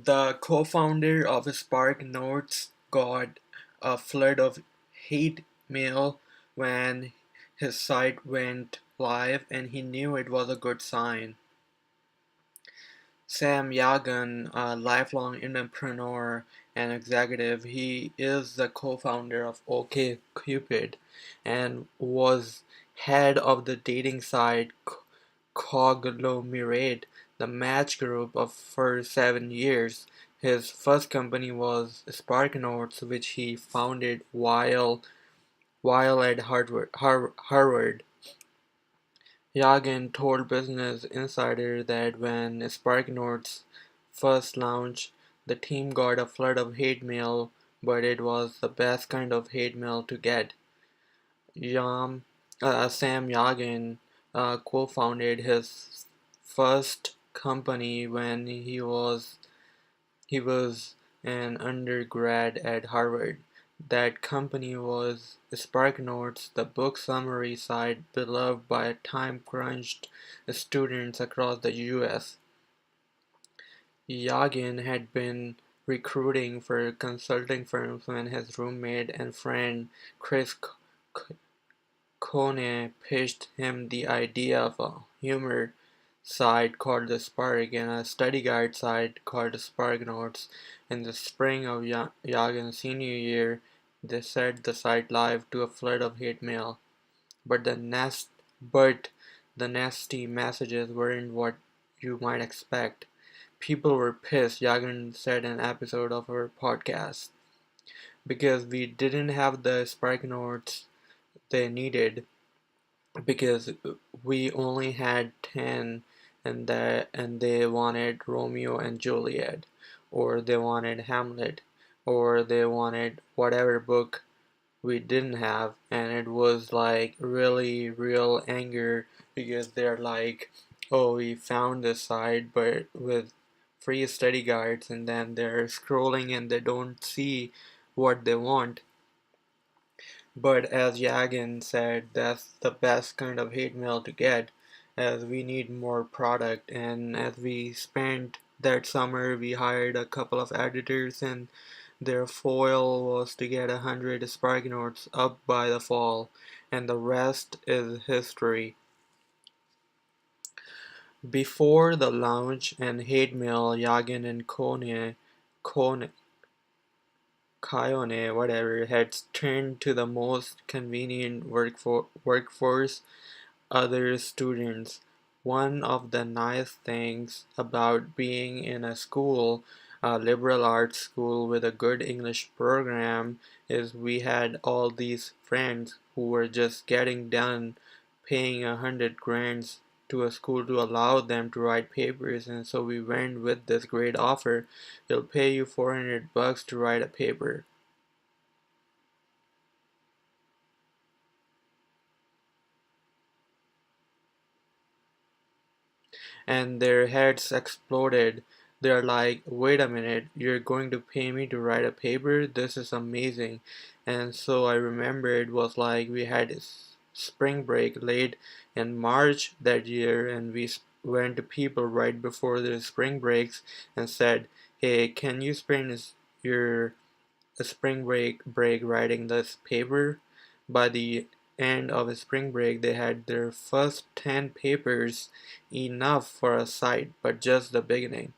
The co-founder of SparkNotes got a flood of hate mail when his site went live, and he knew it was a good sign. Sam Yagan, a lifelong entrepreneur and executive, he is the co-founder of OkCupid and was head of the dating site Conglomerate, the Match Group, for 7 years. His first company was SparkNotes, which he founded while at Harvard. Yagan told Business Insider that when SparkNotes first launched, the team got a flood of hate mail, but it was the best kind of hate mail to get. Yam, Sam Yagan co-founded his first company when he was an undergrad at Harvard. That company was SparkNotes, the book summary site beloved by time-crunched students across the US. Yagin had been recruiting for consulting firms when his roommate and friend Chris Kone pitched him the idea of a humor site called the Spark and a study guide site called the SparkNotes. In the spring of Yagin's senior year, they set the site live to a flood of hate mail. But but the nasty messages weren't what you might expect. People were pissed, Yagin said in an episode of her podcast, because we didn't have the SparkNotes they needed, because we only had 10, and they wanted Romeo and Juliet, or they wanted Hamlet, or they wanted whatever book we didn't have. And it was like really real anger, because they're like, oh, we found this site but with free study guides, and then they're scrolling and they don't see what they want. But as Yagan said, that's the best kind of hate mail to get, as we need more product. And as we spent that summer, we hired a couple of editors, and their foil was to get 100 SparkNotes up by the fall, and the rest is history. Before the launch and hate mail, Yagan and Kayone, whatever, had turned to the most convenient workforce: other students. One of the nice things about being in a liberal arts school with a good English program, is we had all these friends who were just getting done paying 100 grand to a school to allow them to write papers, and so we went with this great offer. He'll pay you 400 bucks to write a paper. And their heads exploded. They're like, wait a minute, you're going to pay me to write a paper? This is amazing. And so I remember it was like we had spring break late in March that year, and we went to people right before the spring breaks and said, hey, can you spend your spring break writing this paper? By the end of spring break, they had their first 10 papers, enough for a site, but just the beginning.